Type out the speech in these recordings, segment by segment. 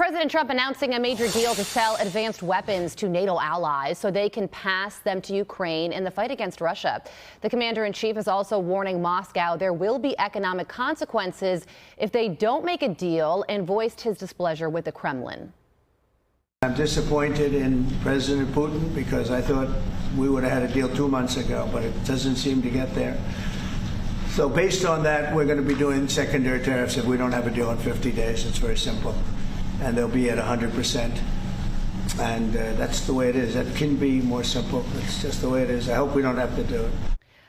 President Trump announcing a major deal to sell advanced weapons to NATO allies so they can pass them to Ukraine in the fight against Russia. The commander-in-chief is also warning Moscow there will be economic consequences if they don't make a deal, and voiced his displeasure with the Kremlin. I'm disappointed in President Putin because I thought we would have had a deal 2 months ago, but it doesn't seem to get there. So based on that, we're going to be doing secondary tariffs if we don't have a deal in 50 days. It's very simple. And they'll be at 100%. And that's the way it is. That can be more simple. It's just the way it is. I hope we don't have to do it.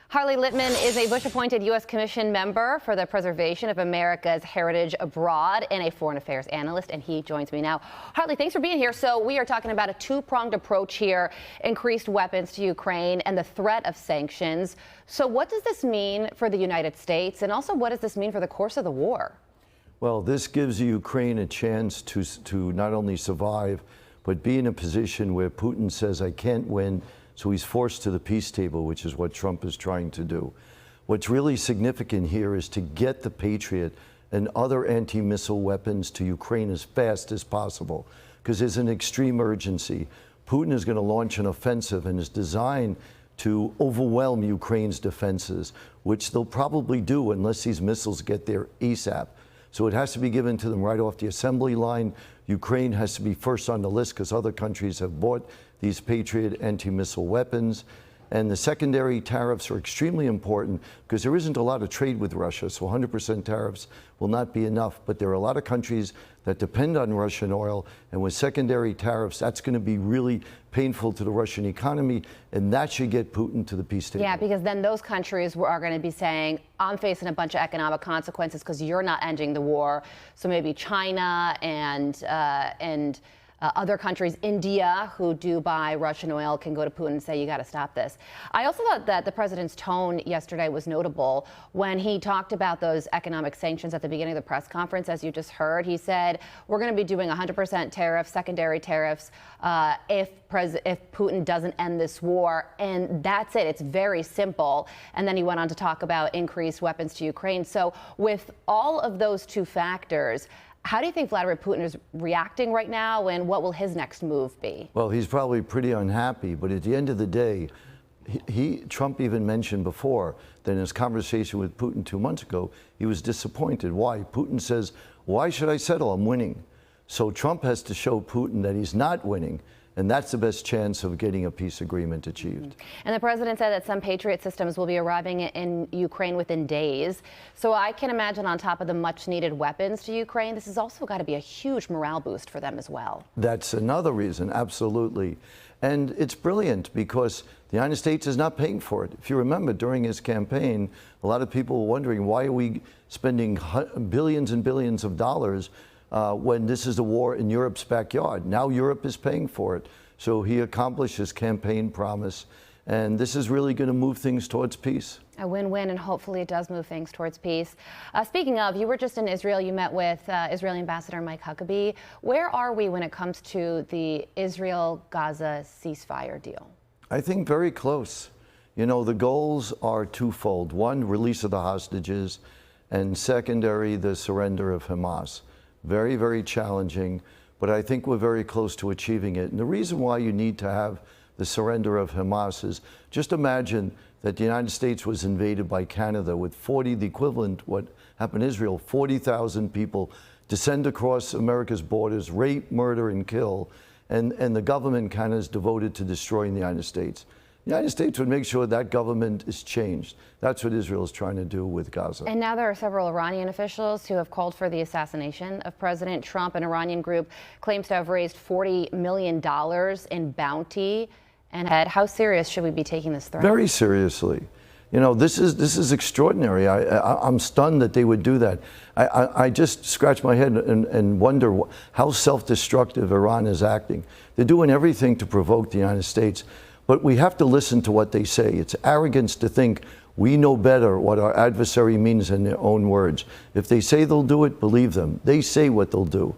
Harley Littman is a Bush-appointed U.S. Commission member for the Preservation of America's Heritage Abroad and a foreign affairs analyst, and he joins me now. Harley, thanks for being here. So we are talking about a two-pronged approach here, increased weapons to Ukraine and the threat of sanctions. So what does this mean for the United States, and also what does this mean for the course of the war? Well, this gives Ukraine a chance to not only survive, but be in a position where Putin says, I can't win, so he's forced to the peace table, which is what Trump is trying to do. What's really significant here is to get the Patriot and other anti-missile weapons to Ukraine as fast as possible, because there's an extreme urgency. Putin is going to launch an offensive and is designed to overwhelm Ukraine's defenses, which they'll probably do unless these missiles get there ASAP. So it has to be given to them right off the assembly line. Ukraine has to be first on the list because other countries have bought these Patriot anti-missile weapons. And the secondary tariffs are extremely important because there isn't a lot of trade with Russia, so 100% tariffs will not be enough. But there are a lot of countries that depend on Russian oil, and with secondary tariffs, that's going to be really painful to the Russian economy, and that should get Putin to the peace table. Yeah, because then those countries are going to be saying, I'm facing a bunch of economic consequences because you're not ending the war. So maybe China and other countries, India, who do buy Russian oil, can go to Putin and say, you got to stop this. I also thought that the president's tone yesterday was notable when he talked about those economic sanctions at the beginning of the press conference. As you just heard, he said, we're going to be doing 100% tariffs, secondary tariffs, if Putin doesn't end this war. And that's it. It's very simple. And then he went on to talk about increased weapons to Ukraine. So with all of those two factors, how do you think Vladimir Putin is reacting right now, and what will his next move be? Well, he's probably pretty unhappy, but at the end of the day, Trump even mentioned before that in his conversation with Putin 2 months ago, he was disappointed. Why? Putin says, why should I settle? I'm winning. So Trump has to show Putin that he's not winning, and that's the best chance of getting a peace agreement achieved. And the president said that some Patriot systems will be arriving in Ukraine within days. So I can imagine, on top of the much needed weapons to Ukraine, this has also got to be a huge morale boost for them as well. That's another reason, absolutely. And it's brilliant because the United States is not paying for it. If you remember, during his campaign, a lot of people were wondering, why are we spending billions and billions of dollars when this is a war in Europe's backyard? Now Europe is paying for it. So he accomplished his campaign promise, and this is really going to move things towards peace. A win-win, and hopefully it does move things towards peace. Speaking of, you were just in Israel. You met with Israeli Ambassador Mike Huckabee. Where are we when it comes to the Israel-Gaza ceasefire deal? I think very close. You know, the goals are twofold. One, release of the hostages, and secondary, the surrender of Hamas. Very, very challenging, but I think we're very close to achieving it. And the reason why you need to have the surrender of Hamas is, just imagine that the United States was invaded by Canada with 40, the equivalent what happened in Israel, 40,000 people descend across America's borders, rape, murder, and kill, and the government in Canada is devoted to destroying the United States. The United States would make sure that government is changed. That's what Israel is trying to do with Gaza. And now there are several Iranian officials who have called for the assassination of President Trump. An Iranian group claims to have raised $40 million in bounty. And Ed, how serious should we be taking this threat? Very seriously. You know, this is extraordinary. I'm stunned that they would do that. I just scratch my head and wonder how self-destructive Iran is acting. They're doing everything to provoke the United States. But we have to listen to what they say. It's arrogance to think we know better what our adversary means in their own words. If they say they'll do it, believe them. They say what they'll do.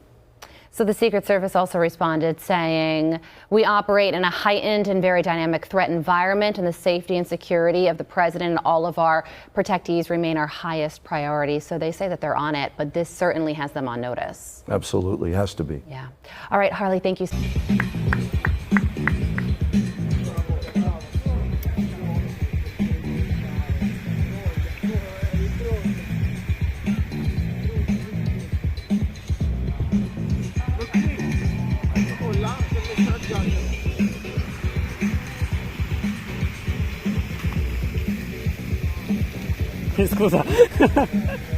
So the Secret Service also responded saying, we operate in a heightened and very dynamic threat environment, and the safety and security of the president and all of our protectees remain our highest priority. So they say that they're on it, but this certainly has them on notice. Absolutely, has to be. Yeah. All right, Harley, thank you. Scusa.